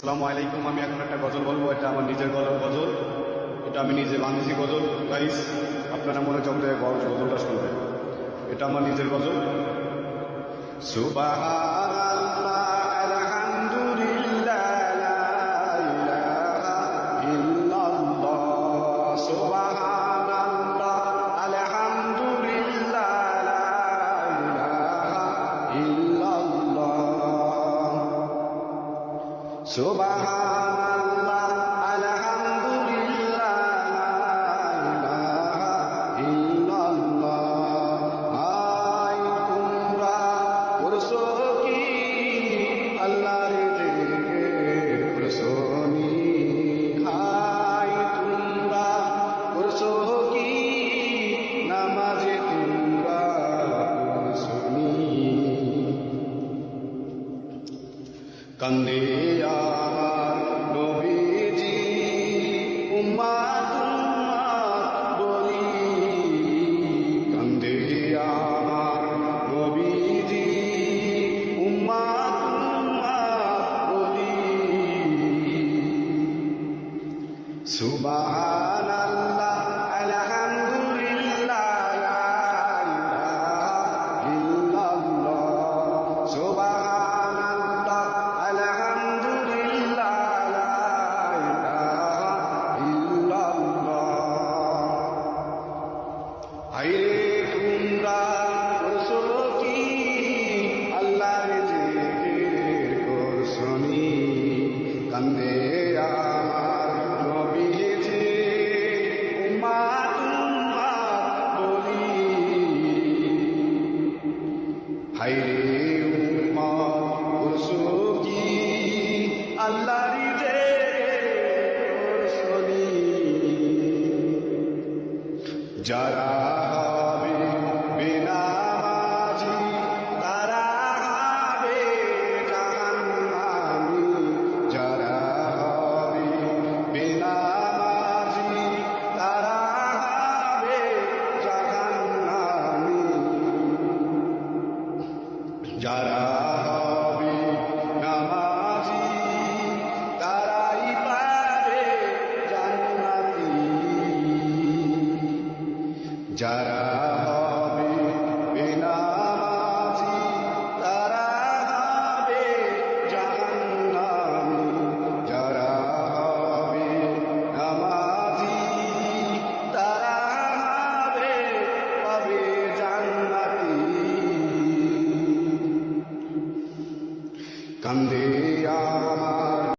আসসালামু আলাইকুম। আমি এখন একটা গজল বলবো। এটা আমার নিজের গজল। এটা আমি নিজে বানিয়েছি গজল। গাইস, আপনারা মনে চলতে গজলটা শুনবেন। এটা আমার নিজের গজল। সুবহানাল্লাহ আলহামদুলিল্লাহ লা ইলাহা ইল্লাল্লাহ। সুবহানাল্লাহ আলহামদুলিল্লাহ লা ইলাহা ইল্লাল্লাহ। সুবহানাল্লাহ আলহামদুলিল্লাহ লা ইলাহা ইল্লাল্লাহ। হাই তোমরা করছো কি আল্লাহর জিকির করছো নি? হাই তোমরা করছো কি নামাজে তোমরা করছো নি? কান্দে আমার নবীজি উম্মাত উম্মাত বলি। কান্দে আমার নবীজি উম্মাত উম্মাত বলি। সুবহানাল্লাহ আলহামদুলিল্লাহ লা ইলাহা ইল্লাল্লাহ। সুবহানাল্লাহ আলহামদুলিল্লাহ লা ইলাহা ইল্লাল্লাহ। হায়রে তোমরা করছো কি আল্লাহর জিকির করছো নি? কান্দে আমার নবীজি উম্মাত উম্মাত বলি। হায়রে উম্মত করছো কি আল্লাহর জিকির করছো নি? যারা হবে বেনামাজি তারা হবে জাহান্নামী। যারা হবে বেনামাজি তারা হবে জাহান্নামী। যারা হবে নামাজি তারাই পাবে জান্নাতি। যারা